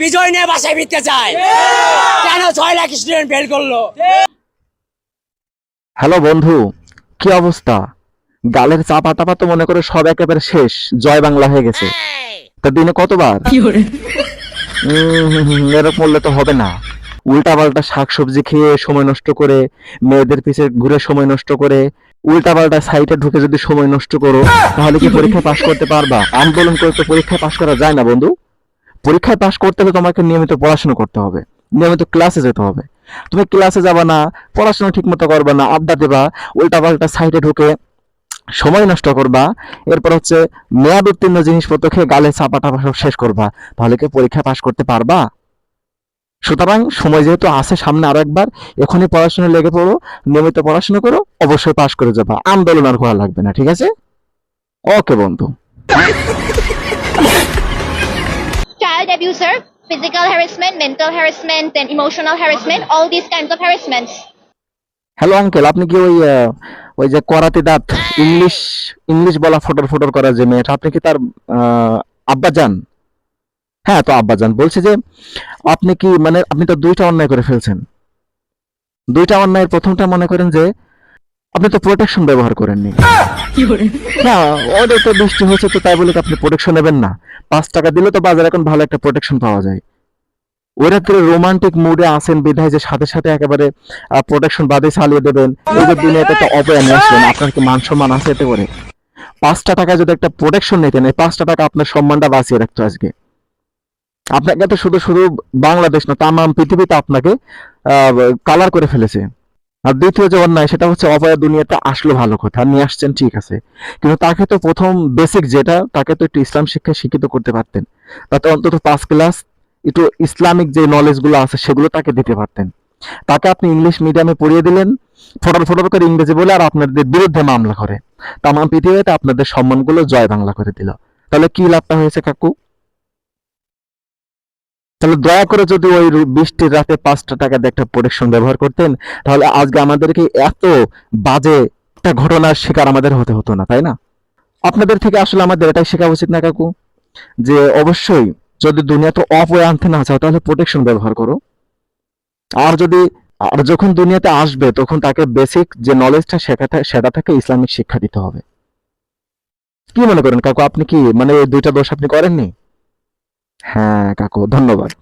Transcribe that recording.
বিজয় নিয়ে বাসায় ফিরতে চায়, কেন 6 লাখ স্টুডেন্ট ফেল করলো? হ্যালো বন্ধু, কি অবস্থা? গালের চাপা টাপা তো মনে করে সব একেবারে শেষ, জয় বাংলা হয়ে গেছে। তা দিনে কতবার এরকম বললে তো হবে না। উল্টা পাল্টা শাকসবজি খেয়ে সময় নষ্ট করে, মেয়েদের পিছে ঘুরে সময় নষ্ট করে, উল্টা পাল্টা সাইটে ঢুকে যদি সময় নষ্ট করো, তাহলে কি পরীক্ষায় পাশ করতে পারবা? আন্দোলন করে তো পরীক্ষায় পাশ করা যায় না বন্ধু। পরীক্ষায় পাশ করতে হলে তোমাকে নিয়মিত পড়াশোনা করতে হবে, নিয়মিত ক্লাসে যেতে হবে। তুমি ক্লাসে যাবা না, পড়াশোনা ঠিক মতো করবা না, আড্ডা দেবা, উল্টা পাল্টা সাইটে ঢুকে সময় নষ্ট করবা, এরপর হচ্ছে মেয়াদ উত্তীর্ণ জিনিসপত্র খেয়ে গালে চাপা টাপা সব শেষ করবা, তাহলে কি পরীক্ষা পাশ করতে পারবা? সুতরাং সময় যেহেতু আছে সামনে, আরো একবার এখনই পড়াশোনা লেগে পড়ো, নিয়মিত পড়াশোনা করো, অবশ্যই পাশ করে যাবা। আন্দোলন আর করা লাগবে না, ঠিক আছে? ওকে বন্ধু। Child abuser, physical harassment, mental harassment, and emotional harassment, all these kinds of harassments. Hello uncle, আপনি কি ওই যে করাতে দাঁত, ইংলিশ ইংলিশ বলা ফটর ফটর করা যে মেয়েটা, আপনি কি তার আব্বা যান? হ্যাঁ, তো আব্বা যান বলছে যে আপনি কি মানে আপনি তো দুইটা অন্যায় করে ফেলছেন। দুইটা অন্যায়ের প্রথমটা মনে করেন যে আপনি তো প্রোটেকশন ব্যবহার করেননি। না, ওদের তো বৃষ্টি হচ্ছে তো তাই বলে কি আপনি প্রোটেকশন নেবেন না? 5 টাকা দিলে তো বাজারে এখন ভালো একটা প্রোটেকশন পাওয়া যায়। ওই রাত্রে রোমান্টিক মুডে আছেন বিধায় যে সাথে সাথে একেবারে প্রোটেকশন বাদে চালিয়ে দেবেন। এই যে দুনিয়াতে একটা অপয়া নিয়ে আসলেন, আপনার কি মান সম্মান আছে এতে করে? 5টা টাকা যদি একটা প্রোটেকশন নিতেন, এই 5টা টাকা আপনার সম্মানটা বাঁচিয়ে রাখতো আজকে। আপনাকে তো শুধু শুধু বাংলাদেশ না, তামাম পৃথিবীতে আপনাকে কালার করে ফেলেছে। আর দ্বিতীয় যে অন্যায়, সেটা হচ্ছে অপয়া দুনিয়াতে আসলো ভালো কথা, নিয়ে আসছেন ঠিক আছে, কিন্তু তাকে তো প্রথম বেসিক যেটা, তাকে তো একটু ইসলাম শিক্ষায় শিক্ষিত করতে পারতেন। তাতে অন্তত 5 ক্লাস একটু ইসলামিক যে নলেজ গুলো আছে সেগুলো তাকে দিতে পারতেন। তাকে আপনি ইংলিশ মিডিয়ামে পড়িয়ে দিলেন, ফটর ফটর করে ইংরেজি বলে, আর আপনাদের বিরুদ্ধে মামলা করে তামাম পৃথিবীতে আপনাদের সম্মানগুলো জয় বাংলা করে দিল। তাহলে কি লাভটা হয়েছে কাকু? তাহলে দয়া করে যদি ওই বৃষ্টির রাতে 5টা টাকা দিয়ে একটা প্রোটেকশন ব্যবহার করতেন, তাহলে আজকে আমাদেরকে এত বাজে একটা ঘটনার শিকার আমাদের হতে হতো না, তাই না? আপনাদের থেকে আসলে আমাদের এটাই শেখা উচিত না কাকু, যে অবশ্যই যদি দুনিয়াতে অপয়া আনতে না চাও তাহলে প্রোটেকশন ব্যবহার করো। আর যদি আর যখন দুনিয়াতে আসবে তখন তাকে বেসিক যে নলেজটা সেটা থেকে ইসলামিক শিক্ষা দিতে হবে। কি মনে করেন কাকু, আপনি কি মানে এই দুইটা দোষ আপনি করেননি? হ্যাঁ কাকু, ধন্যবাদ।